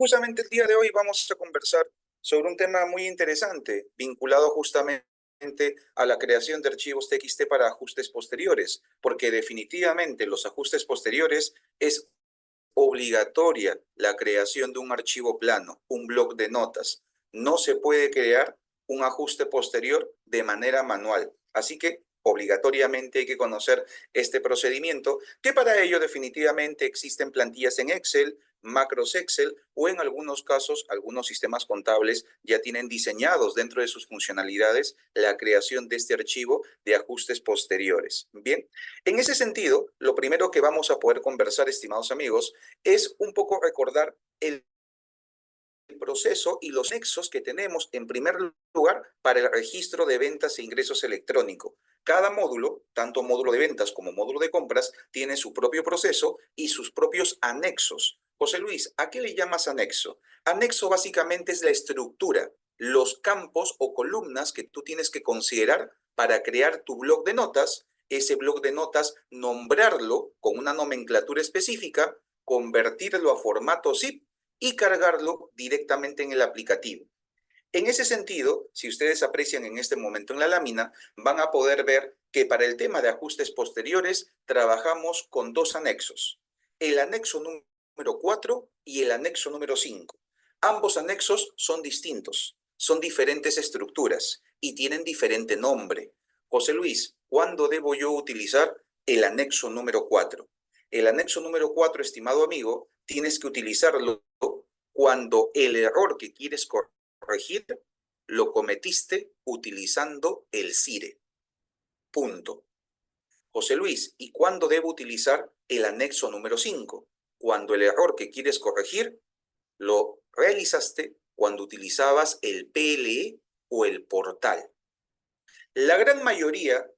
justamente el día de hoy vamos a conversar sobre un tema muy interesante, vinculado justamente a la creación de archivos TXT para ajustes posteriores, porque definitivamente los ajustes posteriores es obligatoria la creación de un archivo plano, un bloc de notas. No se puede crear un ajuste posterior de manera manual. Así que obligatoriamente hay que conocer este procedimiento, que para ello definitivamente existen plantillas en Excel, macros Excel o en algunos casos, algunos sistemas contables ya tienen diseñados dentro de sus funcionalidades la creación de este archivo de ajustes posteriores. Bien, en ese sentido, lo primero que vamos a poder conversar, estimados amigos, es un poco recordar el proceso y los nexos que tenemos en primer lugar para el registro de ventas e ingresos electrónico. Cada módulo, tanto módulo de ventas como módulo de compras, tiene su propio proceso y sus propios anexos. José Luis, ¿a qué le llamas anexo? Anexo básicamente es la estructura, los campos o columnas que tú tienes que considerar para crear tu bloc de notas. Ese bloc de notas, nombrarlo con una nomenclatura específica, convertirlo a formato zip y cargarlo directamente en el aplicativo. En ese sentido, si ustedes aprecian en este momento en la lámina, van a poder ver que para el tema de ajustes posteriores trabajamos con dos anexos. El anexo número 4 y el anexo número 5. Ambos anexos son distintos, son diferentes estructuras y tienen diferente nombre. José Luis, ¿cuándo debo yo utilizar el anexo número 4? El anexo número 4, estimado amigo, tienes que utilizarlo cuando el error que quieres corregir lo cometiste utilizando el CIRE. Punto. José Luis, ¿y cuándo debo utilizar el anexo número 5? Cuando el error que quieres corregir lo realizaste cuando utilizabas el PLE o el portal. La gran mayoría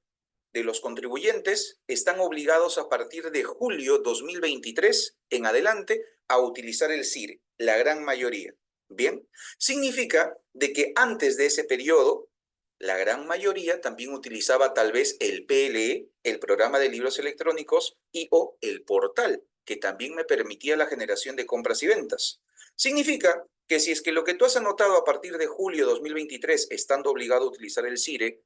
de los contribuyentes están obligados a partir de julio 2023 en adelante a utilizar el CIRE, la gran mayoría. Bien, significa de que antes de ese periodo, la gran mayoría también utilizaba tal vez el PLE, el programa de libros electrónicos, y o el portal, que también me permitía la generación de compras y ventas. Significa que si es que lo que tú has anotado a partir de julio 2023, estando obligado a utilizar el CIRE,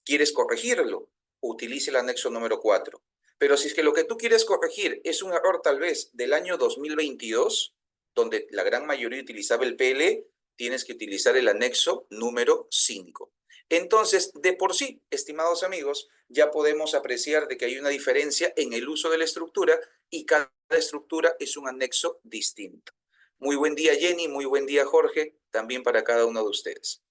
quieres corregirlo, utilice el anexo número 4. Pero si es que lo que tú quieres corregir es un error tal vez del año 2022, donde la gran mayoría utilizaba el PL, tienes que utilizar el anexo número 5. Entonces, de por sí, estimados amigos, ya podemos apreciar de que hay una diferencia en el uso de la estructura y cada estructura es un anexo distinto. Muy buen día, Jenny, muy buen día, Jorge, también para cada uno de ustedes.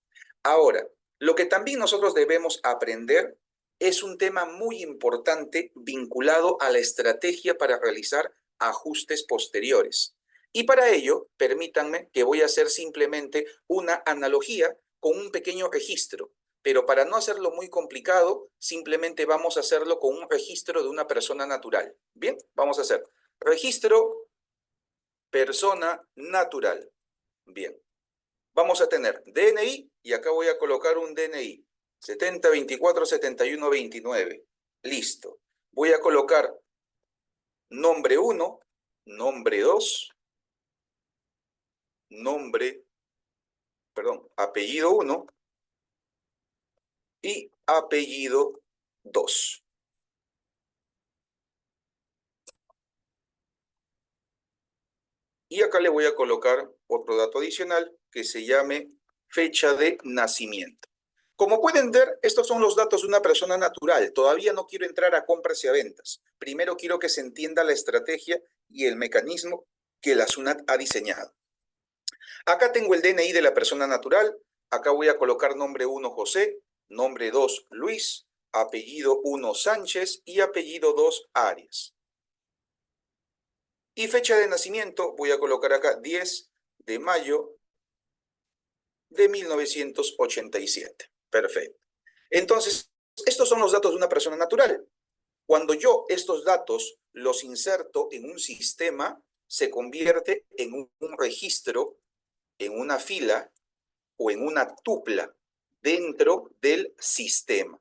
Ahora, lo que también nosotros debemos aprender es un tema muy importante vinculado a la estrategia para realizar ajustes posteriores. Y para ello, permítanme que voy a hacer simplemente una analogía con un pequeño registro. Pero para no hacerlo muy complicado, simplemente vamos a hacerlo con un registro de una persona natural. Bien, vamos a hacer registro persona natural. Bien. Vamos a tener DNI y acá voy a colocar un DNI 70247129. Listo. Voy a colocar nombre 1, nombre 2, apellido 1 y apellido 2. Y acá le voy a colocar otro dato adicional que se llame fecha de nacimiento. Como pueden ver, estos son los datos de una persona natural. Todavía no quiero entrar a compras y a ventas. Primero quiero que se entienda la estrategia y el mecanismo que la SUNAT ha diseñado. Acá tengo el DNI de la persona natural. Acá voy a colocar nombre 1 José, nombre 2 Luis, apellido 1 Sánchez y apellido 2 Arias. Y fecha de nacimiento voy a colocar acá 10 de mayo de 1987. Perfecto. Entonces, estos son los datos de una persona natural. Cuando yo estos datos los inserto en un sistema, se convierte en un registro, en una fila o en una tupla dentro del sistema.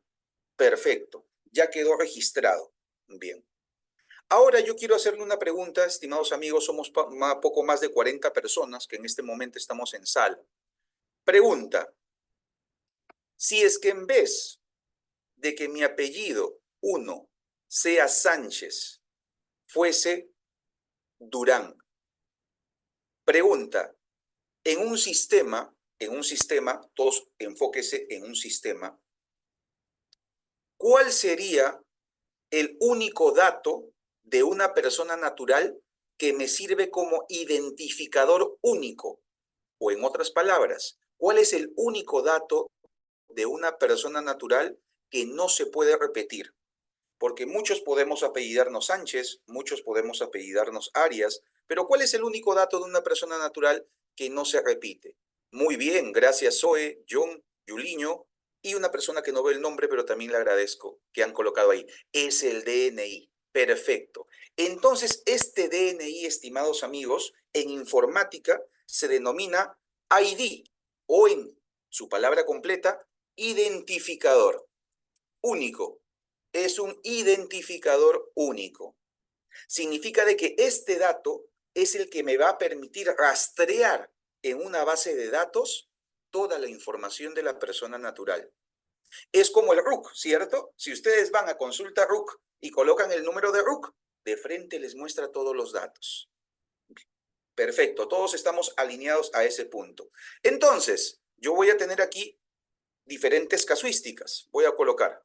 Perfecto. Ya quedó registrado. Bien. Ahora yo quiero hacerle una pregunta, estimados amigos, somos poco más de 40 personas que en este momento estamos en sala. Pregunta, si es que en vez de que mi apellido, uno, sea Sánchez, fuese Durán. Pregunta, en un sistema, todos enfóquese en un sistema, ¿cuál sería el único dato de una persona natural que me sirve como identificador único? O en otras palabras, ¿cuál es el único dato de una persona natural que no se puede repetir? Porque muchos podemos apellidarnos Sánchez, muchos podemos apellidarnos Arias, pero ¿cuál es el único dato de una persona natural que no se repite? Muy bien, gracias Zoe, John, Yuliño y una persona que no ve el nombre, pero también le agradezco que han colocado ahí. Es el DNI. Perfecto. Entonces, este DNI, estimados amigos, en informática se denomina ID o en su palabra completa, identificador único. Es un identificador único. Significa de que este dato es el que me va a permitir rastrear en una base de datos toda la información de la persona natural. Es como el RUC, ¿cierto? Si ustedes van a consulta RUC y colocan el número de RUC, de frente les muestra todos los datos. Perfecto, todos estamos alineados a ese punto. Entonces, yo voy a tener aquí diferentes casuísticas. Voy a colocar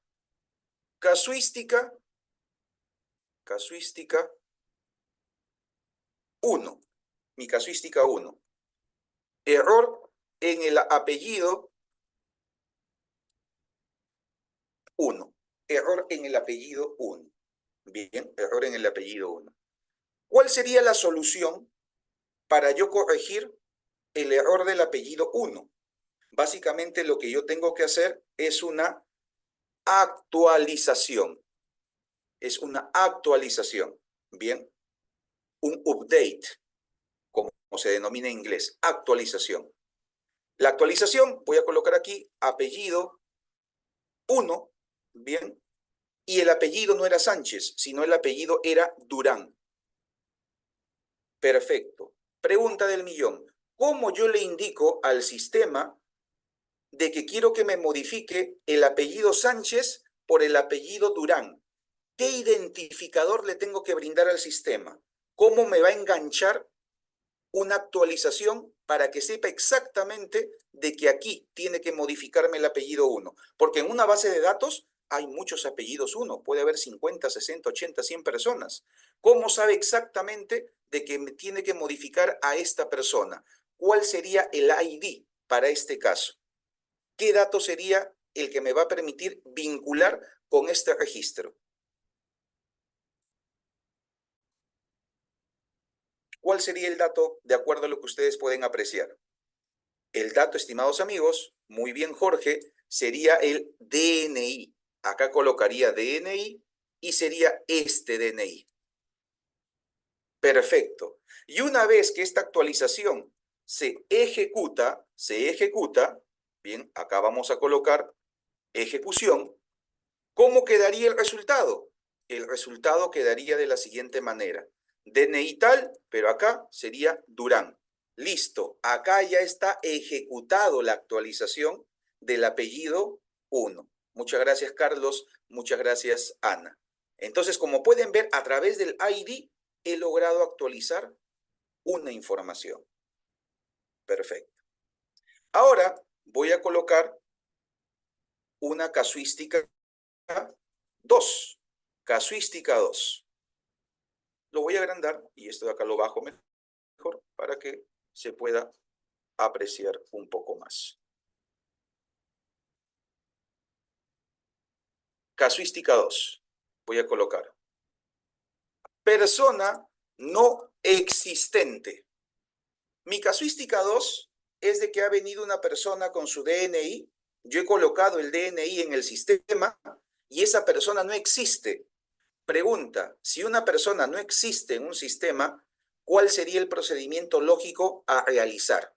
casuística 1, mi casuística 1. Error en el apellido 1. Error en el apellido 1. Bien, error en el apellido 1. ¿Cuál sería la solución para yo corregir el error del apellido 1? Básicamente lo que yo tengo que hacer es una actualización. Es una actualización. Bien, un update, como se denomina en inglés, actualización. La actualización, voy a colocar aquí apellido 1, bien, y el apellido no era Sánchez, sino el apellido era Durán. Perfecto. Pregunta del millón. ¿Cómo yo le indico al sistema de que quiero que me modifique el apellido Sánchez por el apellido Durán? ¿Qué identificador le tengo que brindar al sistema? ¿Cómo me va a enganchar una actualización para que sepa exactamente de que aquí tiene que modificarme el apellido 1? Porque en una base de datos hay muchos apellidos 1, puede haber 50, 60, 80, 100 personas. ¿Cómo sabe exactamente de que me tiene que modificar a esta persona? ¿Cuál sería el ID para este caso? ¿Qué dato sería el que me va a permitir vincular con este registro? ¿Cuál sería el dato de acuerdo a lo que ustedes pueden apreciar? El dato, estimados amigos, muy bien Jorge, sería el DNI. Acá colocaría DNI y sería este DNI. Perfecto. Y una vez que esta actualización se ejecuta, bien, acá vamos a colocar ejecución, ¿cómo quedaría el resultado? El resultado quedaría de la siguiente manera. DNI tal, pero acá sería Durán. Listo, acá ya está ejecutado la actualización del apellido 1. Muchas gracias, Carlos. Muchas gracias, Ana. Entonces, como pueden ver, a través del ID he logrado actualizar una información. Perfecto. Ahora voy a colocar una casuística 2. Casuística 2. Lo voy a agrandar y esto de acá lo bajo mejor para que se pueda apreciar un poco más. Casuística 2. Voy a colocar persona no existente. Mi casuística 2 es de que ha venido una persona con su DNI. Yo he colocado el DNI en el sistema y esa persona no existe. Pregunta, si una persona no existe en un sistema, ¿cuál sería el procedimiento lógico a realizar?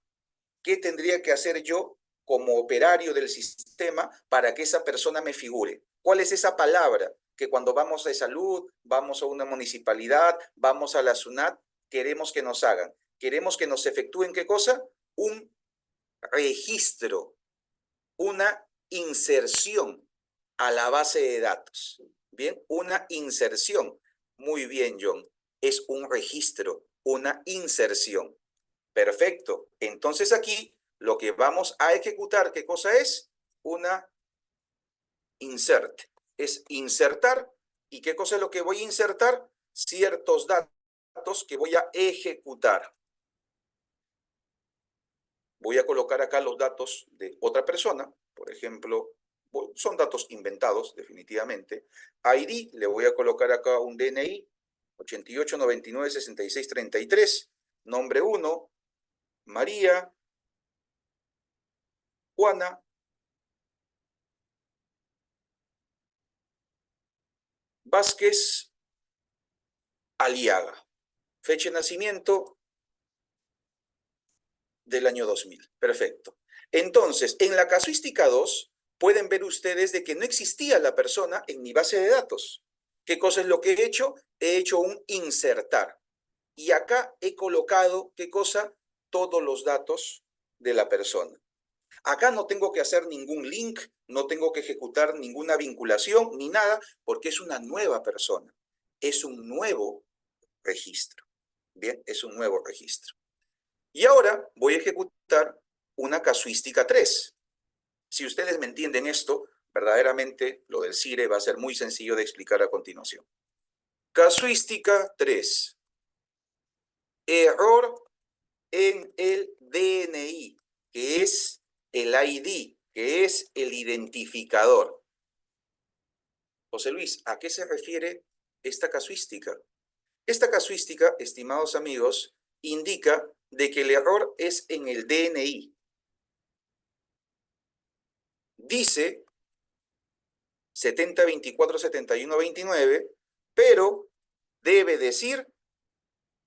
¿Qué tendría que hacer yo como operario del sistema para que esa persona me figure? ¿Cuál es esa palabra que cuando vamos de salud, vamos a una municipalidad, vamos a la SUNAT, queremos que nos hagan. Queremos que nos efectúen, ¿qué cosa? Un registro, una inserción a la base de datos. Bien, una inserción. Muy bien, John. Es un registro, una inserción. Perfecto. Entonces aquí lo que vamos a ejecutar, ¿qué cosa es? Una insert. Es insertar. ¿Y qué cosa es lo que voy a insertar? Ciertos datos que voy a ejecutar. Voy a colocar acá los datos de otra persona. Por ejemplo, son datos inventados, definitivamente. ID, le voy a colocar acá un DNI, 88996633. Nombre 1, María, Juana, Vázquez, Aliaga. Fecha de nacimiento del año 2000. Perfecto. Entonces, en la casuística 2, pueden ver ustedes de que no existía la persona en mi base de datos. ¿Qué cosa es lo que he hecho? He hecho un insertar. Y acá he colocado, ¿qué cosa? Todos los datos de la persona. Acá no tengo que hacer ningún link, no tengo que ejecutar ninguna vinculación ni nada, porque es una nueva persona. Es un nuevo registro. Bien, es un nuevo registro. Y ahora voy a ejecutar una casuística 3. Si ustedes me entienden esto, verdaderamente lo del CIRE va a ser muy sencillo de explicar a continuación. Casuística 3. Error en el DNI, que es el ID, que es el identificador. José Luis, ¿a qué se refiere esta casuística? Esta casuística, estimados amigos, indica de que el error es en el DNI. Dice 70247129, pero debe decir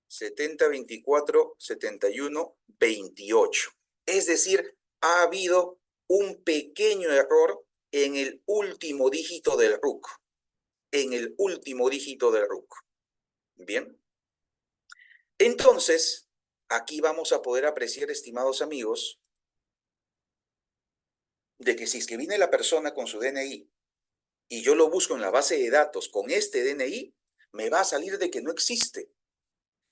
70247128. Es decir, ha habido un pequeño error en el último dígito del RUC. En el último dígito del RUC. Bien. Entonces, aquí vamos a poder apreciar, estimados amigos, de que si es que viene la persona con su DNI y yo lo busco en la base de datos con este DNI, me va a salir de que no existe.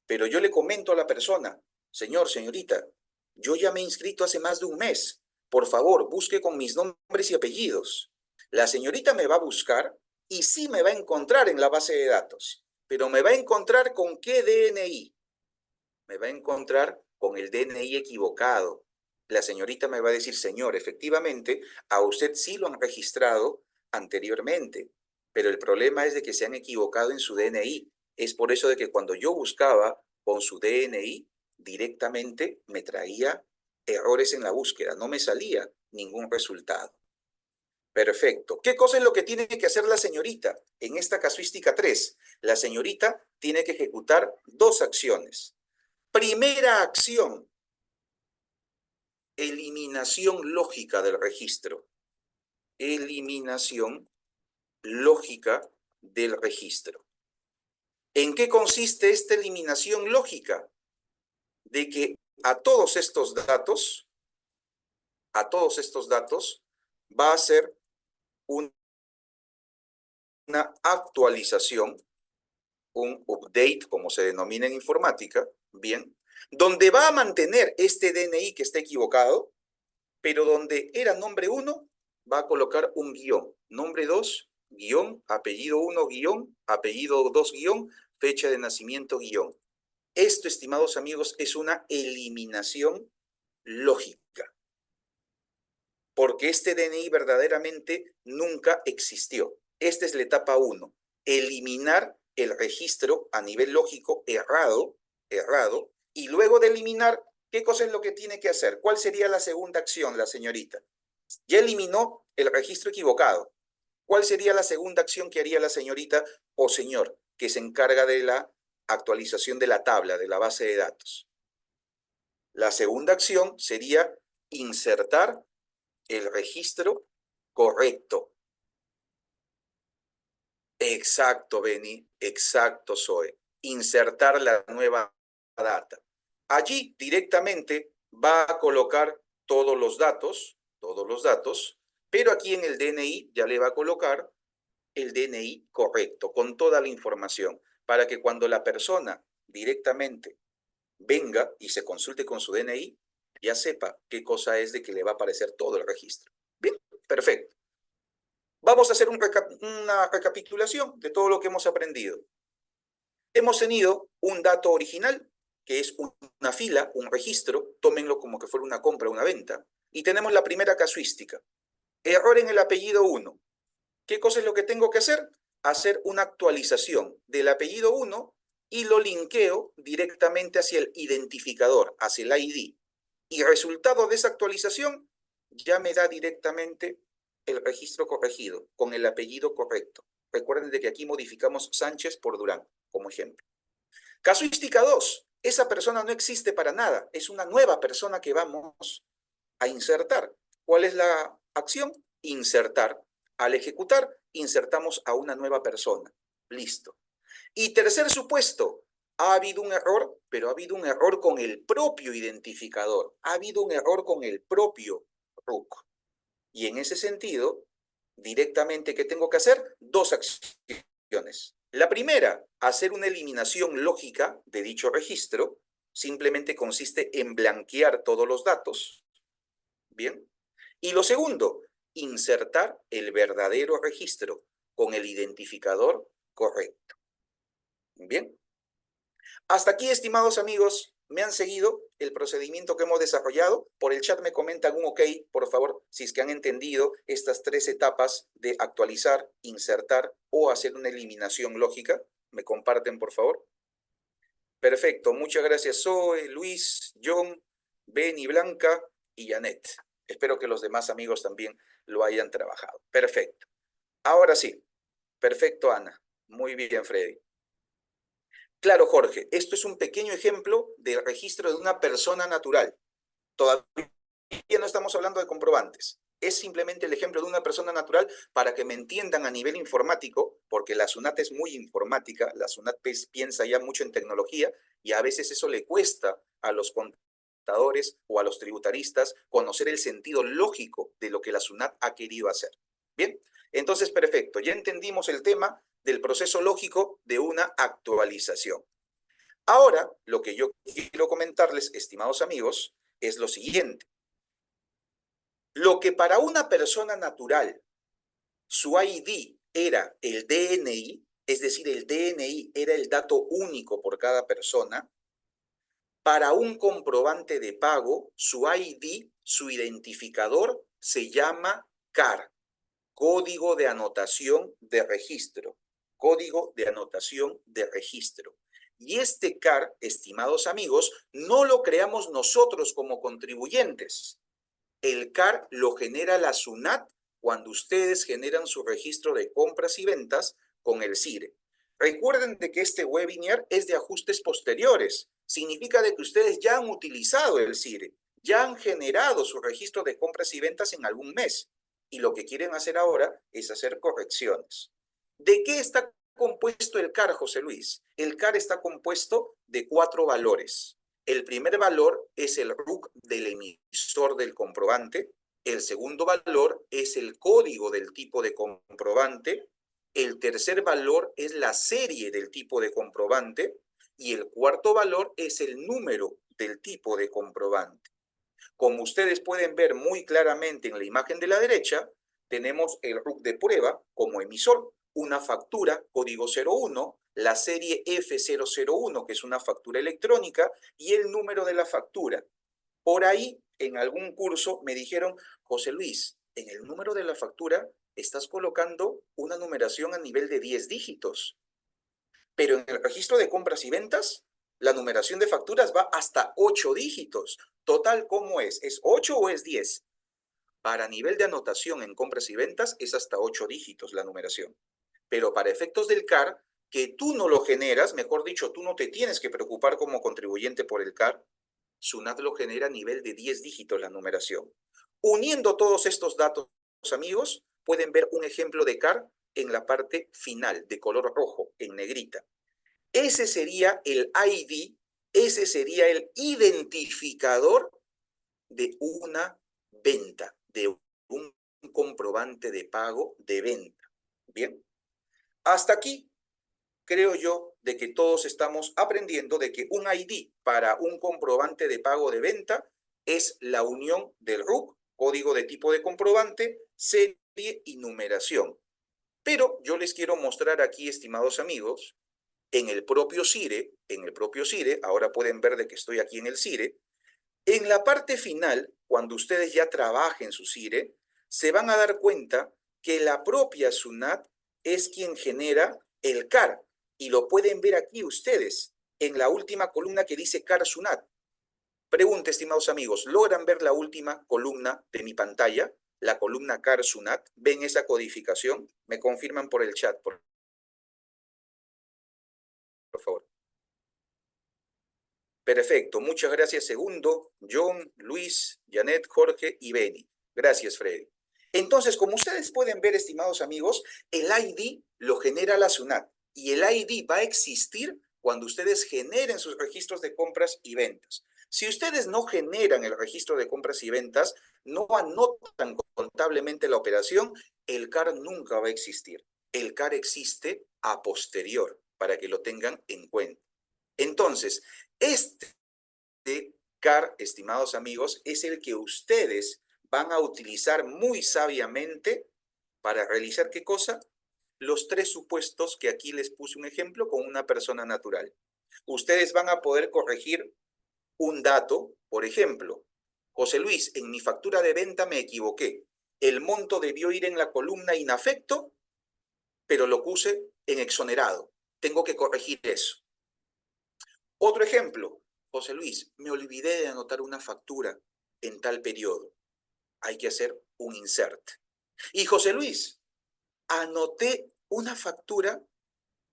Pero yo le comento a la persona, señor, señorita, yo ya me he inscrito hace más de un mes. Por favor, busque con mis nombres y apellidos. La señorita me va a buscar y sí me va a encontrar en la base de datos. Pero me va a encontrar con qué DNI. Me va a encontrar con el DNI equivocado. La señorita me va a decir, señor, efectivamente, a usted sí lo han registrado anteriormente, pero el problema es de que se han equivocado en su DNI. Es por eso de que cuando yo buscaba con su DNI, directamente me traía errores en la búsqueda, no me salía ningún resultado. Perfecto. ¿Qué cosa es lo que tiene que hacer la señorita? En esta casuística 3, la señorita tiene que ejecutar dos acciones. Primera acción, eliminación lógica del registro. Eliminación lógica del registro. ¿En qué consiste esta eliminación lógica? De que a todos estos datos va a ser una actualización, un update, como se denomina en informática, bien, donde va a mantener este DNI que está equivocado, pero donde era nombre 1, va a colocar un guión. Nombre 2, guión, apellido 1, guión, apellido 2, guión, fecha de nacimiento, guión. Esto, estimados amigos, es una eliminación lógica, porque este DNI verdaderamente nunca existió. Esta es la etapa 1, eliminar el registro a nivel lógico errado, y luego de eliminar, ¿qué cosa es lo que tiene que hacer? ¿Cuál sería la segunda acción, la señorita? Ya eliminó el registro equivocado. ¿Cuál sería la segunda acción que haría la señorita o señor que se encarga de la actualización de la tabla, de la base de datos? La segunda acción sería insertar el registro correcto. Exacto, Beni, exacto, Zoe. Insertar la nueva data. Allí directamente va a colocar todos los datos, pero aquí en el DNI ya le va a colocar el DNI correcto, con toda la información, para que cuando la persona directamente venga y se consulte con su DNI, ya sepa qué cosa es de que le va a aparecer todo el registro. Bien, perfecto. Vamos a hacer una recapitulación de todo lo que hemos aprendido. Hemos tenido un dato original, que es una fila, un registro, tómenlo como que fuera una compra o una venta. Y tenemos la primera casuística. Error en el apellido 1. ¿Qué cosa es lo que tengo que hacer? Hacer una actualización del apellido 1 y lo linkeo directamente hacia el identificador, hacia el ID. Y resultado de esa actualización ya me da directamente el registro corregido, con el apellido correcto. Recuerden de que aquí modificamos Sánchez por Durán, como ejemplo. Casuística 2. Esa persona no existe para nada. Es una nueva persona que vamos a insertar. ¿Cuál es la acción? Insertar. Al ejecutar, insertamos a una nueva persona. Listo. Y tercer supuesto, ha habido un error, pero ha habido un error con el propio identificador. Ha habido un error con el propio RUC. Y en ese sentido, directamente, ¿qué tengo que hacer? Dos acciones. La primera, hacer una eliminación lógica de dicho registro. Simplemente consiste en blanquear todos los datos. Bien. Y lo segundo, insertar el verdadero registro con el identificador correcto. Bien. Hasta aquí, estimados amigos, me han seguido el procedimiento que hemos desarrollado. Por el chat me comentan un ok, por favor, si es que han entendido estas 3 etapas de actualizar, insertar o hacer una eliminación lógica. Me comparten, por favor. Perfecto, muchas gracias Zoe, Luis, John, Ben y Blanca y Janet. Espero que los demás amigos también lo hayan trabajado. Perfecto. Ahora sí. Perfecto, Ana. Muy bien, Freddy. Claro, Jorge, esto es un pequeño ejemplo del registro de una persona natural. Todavía no estamos hablando de comprobantes. Es simplemente el ejemplo de una persona natural para que me entiendan a nivel informático, porque la SUNAT es muy informática, la SUNAT piensa ya mucho en tecnología y a veces eso le cuesta a los contadores o a los tributaristas conocer el sentido lógico de lo que la SUNAT ha querido hacer. Bien, entonces perfecto, ya entendimos el tema del proceso lógico de una actualización. Ahora, lo que yo quiero comentarles, estimados amigos, es lo siguiente. Lo que para una persona natural su ID era el DNI, es decir, el DNI era el dato único por cada persona, para un comprobante de pago, su ID, su identificador, se llama CAR, Código de Anotación de Registro. Código de Anotación de Registro. Y este CAR, estimados amigos, no lo creamos nosotros como contribuyentes. El CAR lo genera la SUNAT cuando ustedes generan su registro de compras y ventas con el CIRE. Recuerden de que este webinar es de ajustes posteriores. Significa de que ustedes ya han utilizado el CIRE, ya han generado su registro de compras y ventas en algún mes. Y lo que quieren hacer ahora es hacer correcciones. ¿De qué está compuesto el CAR, José Luis? El CAR está compuesto de 4 valores. El primer valor es el RUC del emisor del comprobante. El segundo valor es el código del tipo de comprobante. El tercer valor es la serie del tipo de comprobante. Y el cuarto valor es el número del tipo de comprobante. Como ustedes pueden ver muy claramente en la imagen de la derecha, tenemos el RUC de prueba como emisor, una factura código 01, la serie F001, que es una factura electrónica, y el número de la factura. Por ahí, en algún curso, me dijeron, José Luis, en el número de la factura estás colocando una numeración a nivel de 10 dígitos. Pero en el registro de compras y ventas, la numeración de facturas va hasta 8 dígitos. Total, ¿cómo es? ¿Es 8 o es 10? Para nivel de anotación en compras y ventas es hasta 8 dígitos la numeración. Pero para efectos del CAR, que tú no lo generas, mejor dicho, tú no te tienes que preocupar como contribuyente por el CAR, SUNAT lo genera a nivel de 10 dígitos la numeración. Uniendo todos estos datos, amigos, pueden ver un ejemplo de CAR en la parte final, de color rojo, en negrita. Ese sería el ID, ese sería el identificador de una venta, de un comprobante de pago de venta. Bien, hasta aquí creo yo de que todos estamos aprendiendo de que un ID para un comprobante de pago de venta es la unión del RUC, código de tipo de comprobante, serie y numeración. Pero yo les quiero mostrar aquí, estimados amigos, en el propio CIRE, ahora pueden ver de que estoy aquí en el CIRE, en la parte final, cuando ustedes ya trabajen su CIRE, se van a dar cuenta que la propia SUNAT es quien genera el CAR. Y lo pueden ver aquí ustedes, en la última columna que dice CAR SUNAT. Pregunta, estimados amigos, ¿logran ver la última columna de mi pantalla? La columna CAR SUNAT. ¿Ven esa codificación? Me confirman por el chat, por favor. Perfecto, muchas gracias, Segundo, John, Luis, Janet, Jorge y Beni. Gracias, Freddy. Entonces, como ustedes pueden ver, estimados amigos, el ID lo genera la SUNAT y el ID va a existir cuando ustedes generen sus registros de compras y ventas. Si ustedes no generan el registro de compras y ventas, no anotan contablemente la operación, el CAR nunca va a existir. El CAR existe a posterior, para que lo tengan en cuenta. Entonces, este CAR, estimados amigos, es el que ustedes van a utilizar muy sabiamente para realizar ¿qué cosa? Los tres supuestos que aquí les puse un ejemplo con una persona natural. Ustedes van a poder corregir un dato, por ejemplo, José Luis, en mi factura de venta me equivoqué. El monto debió ir en la columna inafecto, pero lo puse en exonerado. Tengo que corregir eso. Otro ejemplo, José Luis, me olvidé de anotar una factura en tal periodo. Hay que hacer un insert. Y José Luis, anoté una factura,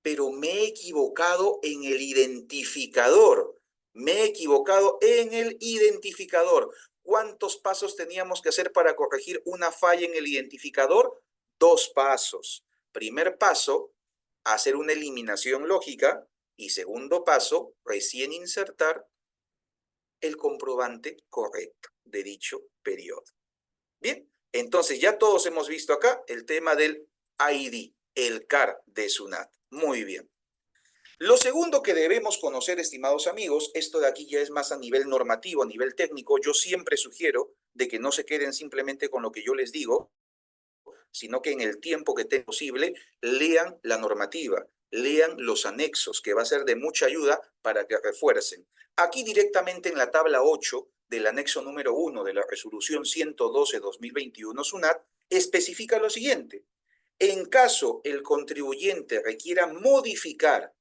pero me he equivocado en el identificador. Me he equivocado en el identificador. ¿Cuántos pasos teníamos que hacer para corregir una falla en el identificador? 2 pasos. Primer paso, hacer una eliminación lógica. Y segundo paso, recién insertar el comprobante correcto de dicho periodo. Bien, entonces ya todos hemos visto acá el tema del ID, el CAR de SUNAT. Muy bien. Lo segundo que debemos conocer, estimados amigos, esto de aquí ya es más a nivel normativo, a nivel técnico. Yo siempre sugiero de que no se queden simplemente con lo que yo les digo, sino que en el tiempo que tenga posible lean la normativa, lean los anexos, que va a ser de mucha ayuda para que refuercen. Aquí directamente en la tabla 8 del anexo número 1 de la resolución 112-2021 SUNAT, especifica lo siguiente. En caso el contribuyente requiera modificar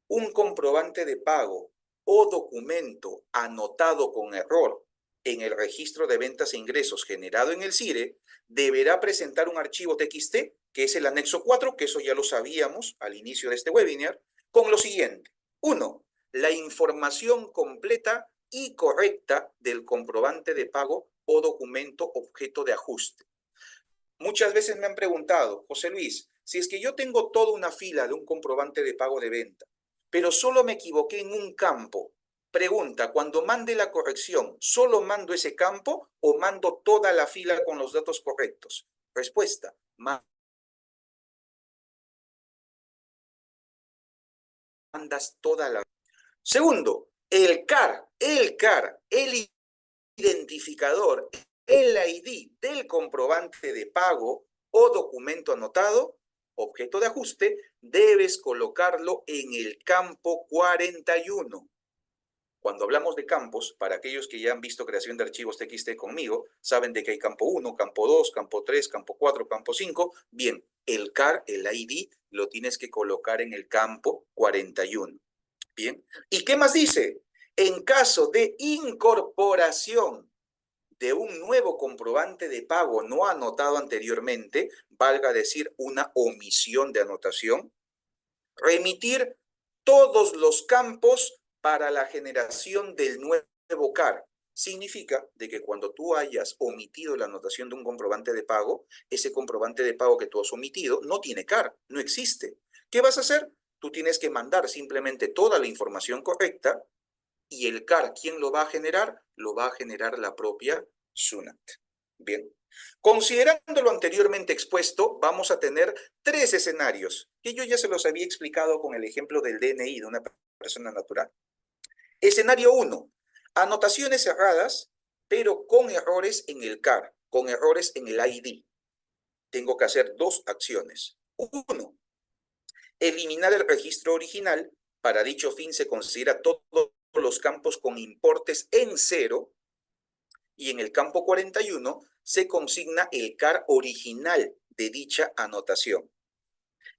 un comprobante de pago o documento anotado con error en el registro de ventas e ingresos generado en el CIRE, deberá presentar un archivo TXT, que es el anexo 4, que eso ya lo sabíamos al inicio de este webinar, con lo siguiente. 1. La información completa y correcta del comprobante de pago o documento objeto de ajuste. Muchas veces me han preguntado, José Luis, si es que yo tengo toda una fila de un comprobante de pago de venta, pero solo me equivoqué en un campo. Pregunta, cuando mande la corrección, ¿solo mando ese campo o mando toda la fila con los datos correctos? Respuesta, mandas toda la... Segundo, el CAR, el identificador, el ID del comprobante de pago o documento anotado, objeto de ajuste, debes colocarlo en el campo 41. Cuando hablamos de campos, para aquellos que ya han visto creación de archivos TXT conmigo, saben de que hay campo 1, campo 2, campo 3, campo 4, campo 5. Bien, el CAR, el ID, lo tienes que colocar en el campo 41. Bien, ¿y qué más dice? En caso de incorporación de un nuevo comprobante de pago no anotado anteriormente, valga decir una omisión de anotación, remitir todos los campos para la generación del nuevo CAR. significa de que cuando tú hayas omitido la anotación de un comprobante de pago, ese comprobante de pago que tú has omitido no tiene CAR, no existe. ¿Qué vas a hacer? Tú tienes que mandar simplemente toda la información correcta y el CAR, ¿quién lo va a generar? Lo va a generar la propia SUNAT. Bien. Considerando lo anteriormente expuesto, vamos a tener tres escenarios, que yo ya se los había explicado con el ejemplo del DNI de una persona natural. Escenario 1. Anotaciones cerradas, pero con errores en el CAR, con errores en el ID. Tengo que hacer dos acciones. Uno, eliminar el registro original. Para dicho fin se considera todos los campos con importes en cero y en el campo 41 se consigna el CAR original de dicha anotación.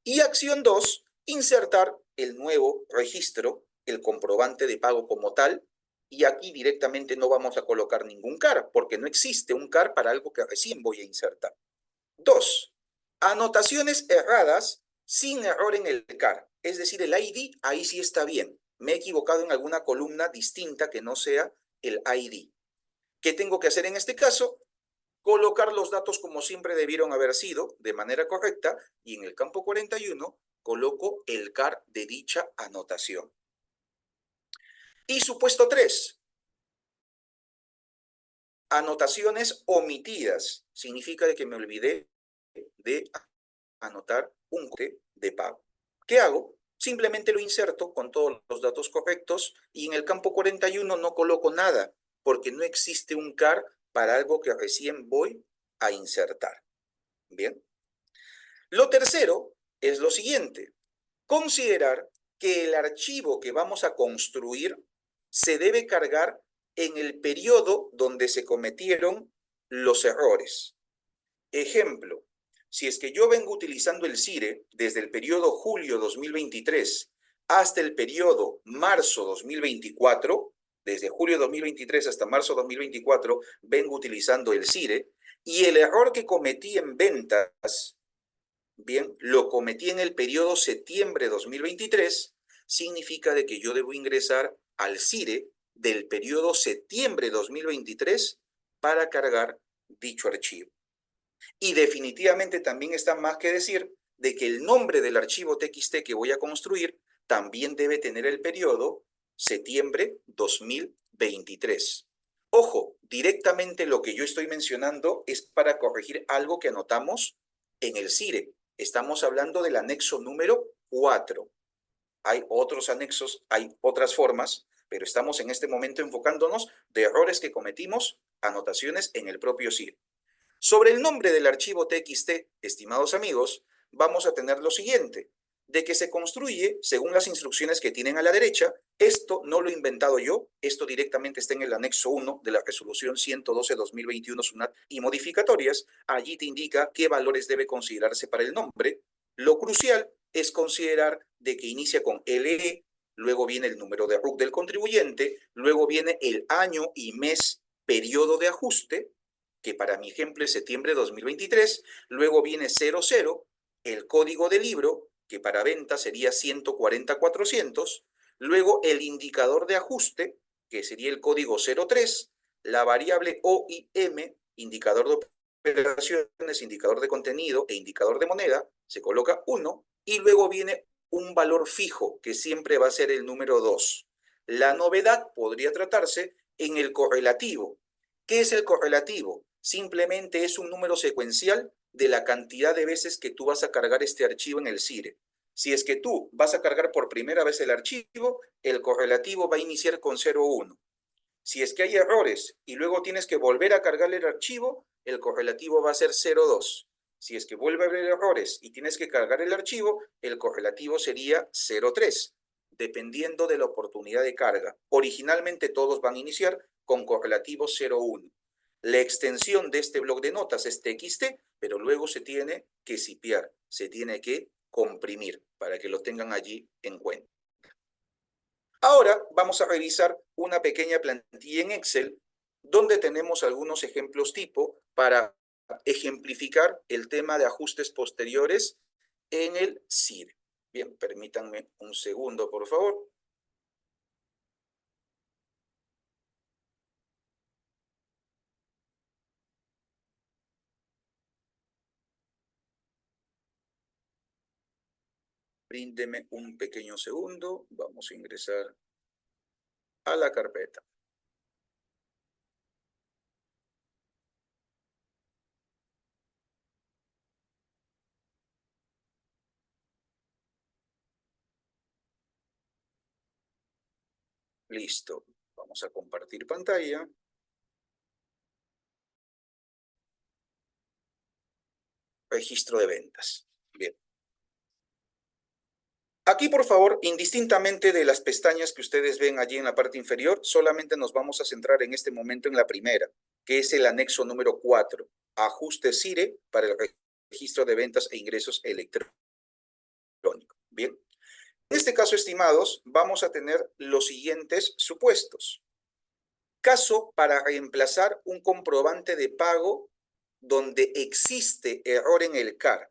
Y acción 2, insertar el nuevo registro, el comprobante de pago como tal, y aquí directamente no vamos a colocar ningún CAR, porque no existe un CAR para algo que recién voy a insertar. 2. Anotaciones erradas sin error en el CAR, es decir, el ID ahí sí está bien. Me he equivocado en alguna columna distinta que no sea el ID. ¿Qué tengo que hacer en este caso? Colocar los datos como siempre debieron haber sido, de manera correcta, y en el campo 41 coloco el CAR de dicha anotación. Y supuesto 3, anotaciones omitidas. Significa de que me olvidé de anotar un corte de pago. ¿Qué hago? Simplemente lo inserto con todos los datos correctos y en el campo 41 no coloco nada, porque no existe un CAR para algo que recién voy a insertar. Bien. Lo tercero es lo siguiente, considerar que el archivo que vamos a construir se debe cargar en el periodo donde se cometieron los errores. Ejemplo, si es que yo vengo utilizando el CIRE desde el periodo julio 2023 hasta el periodo marzo 2024, desde julio 2023 hasta marzo 2024 vengo utilizando el CIRE, y el error que cometí en ventas, bien, lo cometí en el periodo septiembre 2023, significa de que yo debo ingresar al CIRE del periodo septiembre 2023 para cargar dicho archivo. Y definitivamente también está más que decir de que el nombre del archivo TXT que voy a construir también debe tener el periodo septiembre 2023. Ojo, directamente lo que yo estoy mencionando es para corregir algo que anotamos en el CIRE. Estamos hablando del anexo número 4. Hay otros anexos, hay otras formas, pero estamos en este momento enfocándonos de errores que cometimos, anotaciones en el propio CIRE. Sobre el nombre del archivo TXT, estimados amigos, vamos a tener lo siguiente, de que se construye según las instrucciones que tienen a la derecha. Esto no lo he inventado yo, esto directamente está en el anexo 1 de la resolución 112-2021 SUNAT y modificatorias. Allí te indica qué valores debe considerarse para el nombre. Lo crucial es considerar de que inicia con LE, luego viene el número de RUC del contribuyente, luego viene el año y mes, periodo de ajuste, que para mi ejemplo es septiembre de 2023, luego viene 00, el código de libro, que para venta sería 140-400, luego el indicador de ajuste, que sería el código 03, la variable OIM, indicador de operaciones, indicador de contenido e indicador de moneda, se coloca 1, y luego viene un valor fijo, que siempre va a ser el número 2. La novedad podría tratarse en el correlativo. ¿Qué es el correlativo? Simplemente es un número secuencial de la cantidad de veces que tú vas a cargar este archivo en el CIRE. Si es que tú vas a cargar por primera vez el archivo, el correlativo va a iniciar con 0,1. Si es que hay errores y luego tienes que volver a cargar el archivo, el correlativo va a ser 0,2. Si es que vuelve a haber errores y tienes que cargar el archivo, el correlativo sería 0,3, dependiendo de la oportunidad de carga. Originalmente todos van a iniciar con correlativo 0,1. La extensión de este bloc de notas es TXT, pero luego se tiene que zipear, se tiene que comprimir para que lo tengan allí en cuenta. Ahora vamos a revisar una pequeña plantilla en Excel donde tenemos algunos ejemplos tipo para ejemplificar el tema de ajustes posteriores en el CIRE. Bien, permítanme un segundo, por favor. Bríndeme un pequeño segundo. Vamos a ingresar a la carpeta. Listo. Vamos a compartir pantalla. Registro de ventas. Bien. Aquí, por favor, indistintamente de las pestañas que ustedes ven allí en la parte inferior, solamente nos vamos a centrar en este momento en la primera, que es el anexo número 4, ajuste CIRE para el registro de ventas e ingresos electrónicos. Bien. En este caso, estimados, vamos a tener los siguientes supuestos. Caso para reemplazar un comprobante de pago donde existe error en el CAR.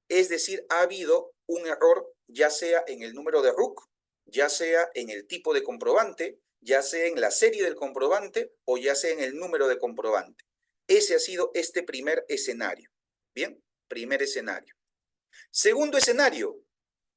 Es decir, ha habido un error ya sea en el número de RUC, ya sea en el tipo de comprobante, ya sea en la serie del comprobante o ya sea en el número de comprobante. Ese ha sido este primer escenario. Bien, primer escenario. Segundo escenario,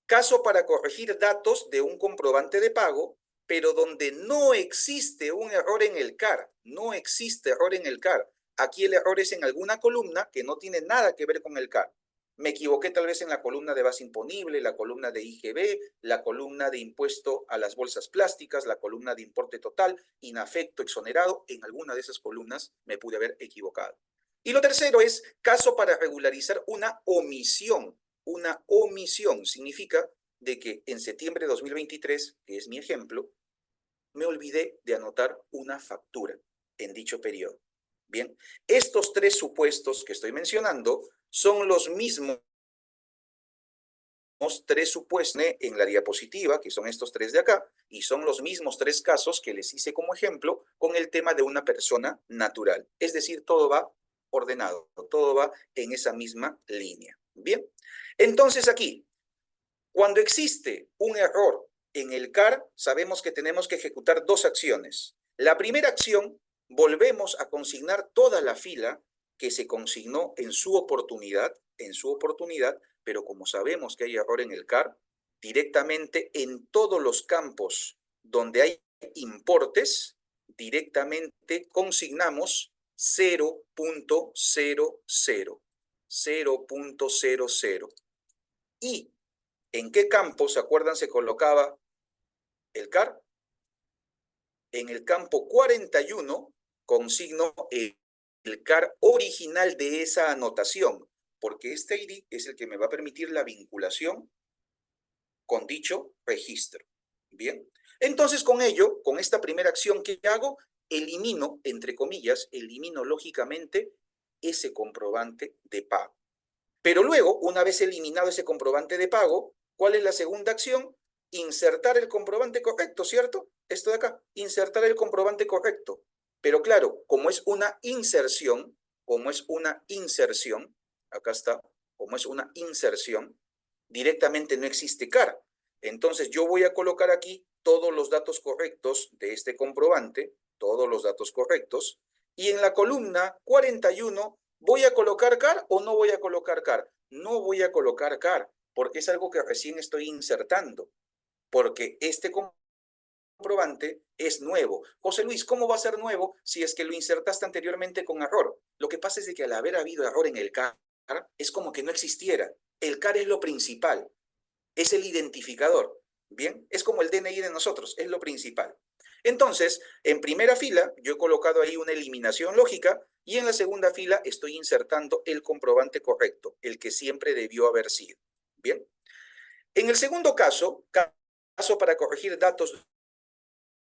caso para corregir datos de un comprobante de pago, pero donde no existe un error en el CAR. No existe error en el CAR. Aquí el error es en alguna columna que no tiene nada que ver con el CAR. Me equivoqué tal vez en la columna de base imponible, la columna de IGB, la columna de impuesto a las bolsas plásticas, la columna de importe total, inafecto, exonerado. En alguna de esas columnas me pude haber equivocado. Y lo tercero es caso para regularizar una omisión. Una omisión significa de que en septiembre de 2023, que es mi ejemplo, me olvidé de anotar una factura en dicho periodo. Bien, estos tres supuestos que estoy mencionando son los mismos tres supuestos en la diapositiva, que son estos tres de acá, y son los mismos tres casos que les hice como ejemplo con el tema de una persona natural. Es decir, todo va ordenado, todo va en esa misma línea. Bien, entonces aquí, cuando existe un error en el CAR, sabemos que tenemos que ejecutar dos acciones. La primera acción, volvemos a consignar toda la fila que se consignó en su oportunidad, pero como sabemos que hay error en el CAR, directamente en todos los campos donde hay importes, directamente consignamos 0.00, 0.00. ¿Y en qué campo, se acuerdan, se colocaba el CAR? En el campo 41 consigno el CAR original de esa anotación, porque este ID es el que me va a permitir la vinculación con dicho registro. Bien, entonces con ello, con esta primera acción que hago, elimino, entre comillas, elimino lógicamente ese comprobante de pago. Pero luego, una vez eliminado ese comprobante de pago, ¿cuál es la segunda acción? Insertar el comprobante correcto, ¿cierto? Esto de acá, insertar el comprobante correcto. Pero claro, como es una inserción, acá está, como es una inserción, directamente no existe CAR. Entonces yo voy a colocar aquí todos los datos correctos de este comprobante, todos los datos correctos, y en la columna 41 ¿voy a colocar CAR o no voy a colocar CAR? No voy a colocar CAR, porque es algo que recién estoy insertando, porque este comprobante es nuevo. José Luis, ¿cómo va a ser nuevo si es que lo insertaste anteriormente con error? Lo que pasa es de que al haber habido error en el CAR, es como que no existiera. El CAR es lo principal, es el identificador, ¿bien? Es como el DNI de nosotros, es lo principal. Entonces, en primera fila, yo he colocado ahí una eliminación lógica y en la segunda fila estoy insertando el comprobante correcto, el que siempre debió haber sido. Bien. En el segundo caso para corregir datos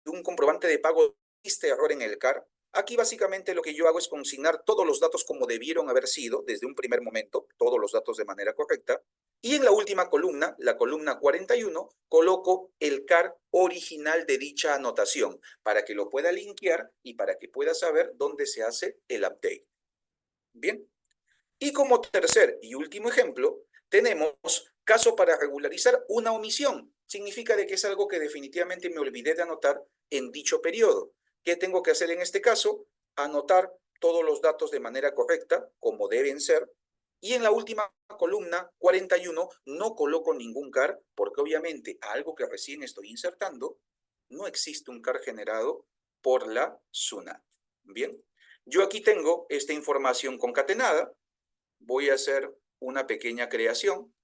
de un comprobante de pago, existe error en el CAR. Aquí básicamente lo que yo hago es consignar todos los datos como debieron haber sido desde un primer momento, todos los datos de manera correcta. Y en la última columna, la columna 41, coloco el CAR original de dicha anotación para que lo pueda linkear y para que pueda saber dónde se hace el update. Bien. Y como tercer y último ejemplo, tenemos caso para regularizar una omisión. Significa de que es algo que definitivamente me olvidé de anotar en dicho periodo. ¿Qué tengo que hacer en este caso? Anotar todos los datos de manera correcta, como deben ser, Y en la última columna, 41, no coloco ningún CAR, porque obviamente algo que recién estoy insertando, no existe un CAR generado por la SUNAT. Bien, yo aquí tengo esta información concatenada. Voy a hacer una pequeña creación.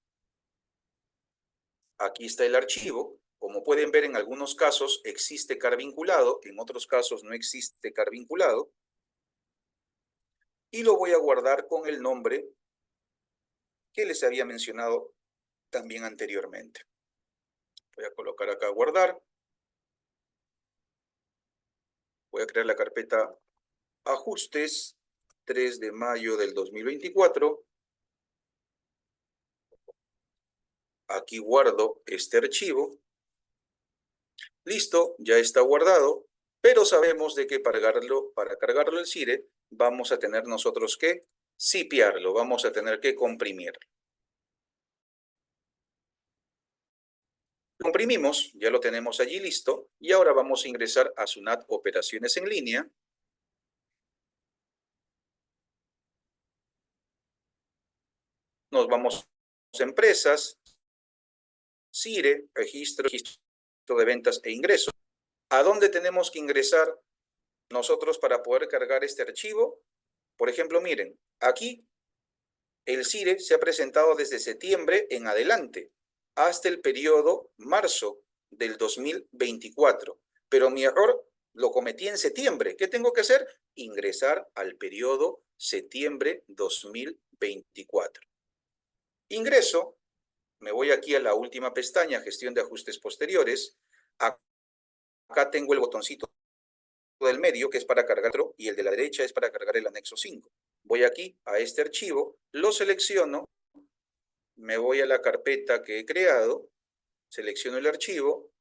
Aquí está el archivo. Como pueden ver, en algunos casos existe CAR vinculado, en otros casos no existe CAR vinculado. Y lo voy a guardar con el nombre que les había mencionado también anteriormente. Voy a colocar acá guardar. Voy a crear la carpeta ajustes, 3 de mayo del 2024. Aquí guardo este archivo. Listo, ya está guardado, pero sabemos de que para cargarlo el CIRE vamos a tener nosotros que zipearlo, vamos a tener que comprimirlo. Comprimimos, ya lo tenemos allí listo, y ahora vamos a ingresar a SUNAT Operaciones en Línea. Nos vamos a Empresas, CIRE, registro de ventas e ingresos. ¿A dónde tenemos que ingresar nosotros para poder cargar este archivo? Por ejemplo, miren, aquí el CIRE se ha presentado desde septiembre en adelante hasta el periodo marzo del 2024. Pero mi error lo cometí en septiembre. ¿Qué tengo que hacer? Ingresar al periodo septiembre 2024. Ingreso, me voy aquí a la última pestaña, gestión de ajustes posteriores. Acá tengo el botoncito del medio, que es para cargarlo, y el de la derecha es para cargar el anexo 5. Voy aquí a este archivo, lo selecciono, me voy a la carpeta que he creado, selecciono el archivo,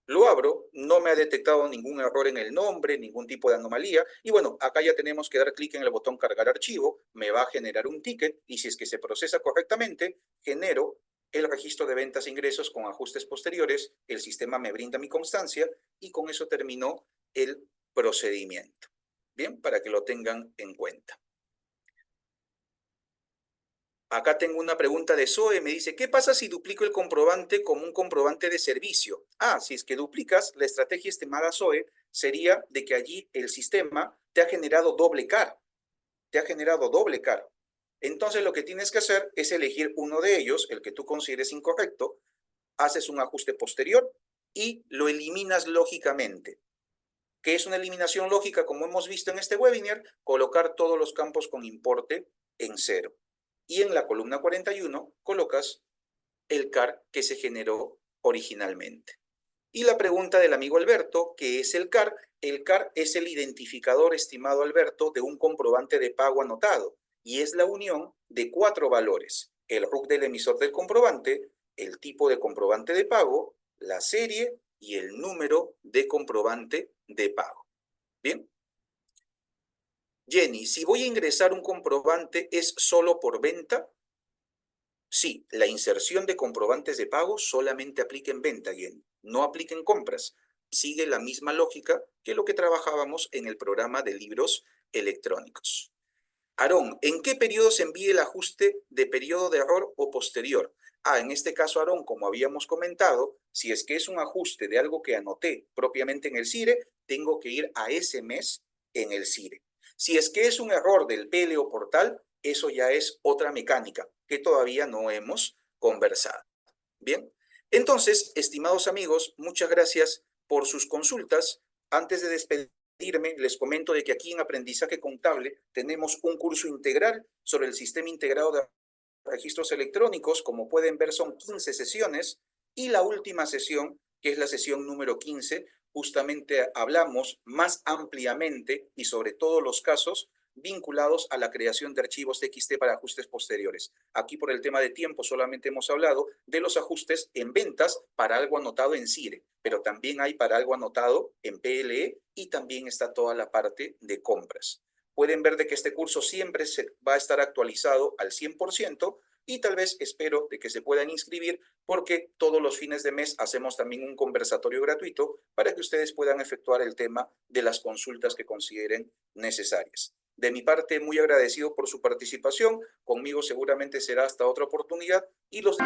lo abro, no me ha detectado ningún error en el nombre, ningún tipo de anomalía, y bueno, acá ya tenemos que dar clic en el botón cargar archivo, me va a generar un ticket, y si es que se procesa correctamente, genero el registro de ventas e ingresos con ajustes posteriores, el sistema me brinda mi constancia, y con eso terminó el procedimiento. Bien, para que lo tengan en cuenta. Acá tengo una pregunta de Zoe, me dice, ¿qué pasa si duplico el comprobante como un comprobante de servicio? Si es que duplicas, la estrategia, estimada Zoe, sería de que allí el sistema te ha generado doble CAR, Entonces lo que tienes que hacer es elegir uno de ellos, el que tú consideres incorrecto, haces un ajuste posterior y lo eliminas lógicamente. ¿Qué es una eliminación lógica? Como hemos visto en este webinar, colocar todos los campos con importe en 0. Y en la columna 41 colocas el CAR que se generó originalmente. Y la pregunta del amigo Alberto, ¿qué es el CAR? El CAR es el identificador, estimado Alberto, de un comprobante de pago anotado y es la unión de 4 valores: el RUC del emisor del comprobante, el tipo de comprobante de pago, la serie y el número de comprobante de pago. Bien. Jenny, si voy a ingresar un comprobante, ¿es solo por venta? Sí, la inserción de comprobantes de pago solamente aplica en venta, Jenny, no aplica en compras. Sigue la misma lógica que lo que trabajábamos en el programa de libros electrónicos. Aarón, ¿en qué periodo se envíe el ajuste de periodo de error o posterior? En este caso, Aarón, como habíamos comentado, si es que es un ajuste de algo que anoté propiamente en el CIRE, tengo que ir a ese mes en el CIRE. Si es que es un error del PL o portal, eso ya es otra mecánica que todavía no hemos conversado. Bien, entonces, estimados amigos, muchas gracias por sus consultas. Antes de despedirme, les comento de que aquí en Aprendizaje Contable tenemos un curso integral sobre el sistema integrado de registros electrónicos. Como pueden ver, son 15 sesiones y la última sesión, que es la sesión número 15, justamente hablamos más ampliamente y sobre todos los casos vinculados a la creación de archivos TXT para ajustes posteriores. Aquí por el tema de tiempo solamente hemos hablado de los ajustes en ventas para algo anotado en CIRE, pero también hay para algo anotado en PLE y también está toda la parte de compras. Pueden ver de que este curso siempre se va a estar actualizado al 100% y tal vez espero de que se puedan inscribir porque todos los fines de mes hacemos también un conversatorio gratuito para que ustedes puedan efectuar el tema de las consultas que consideren necesarias. De mi parte, muy agradecido por su participación. Conmigo seguramente será hasta otra oportunidad y los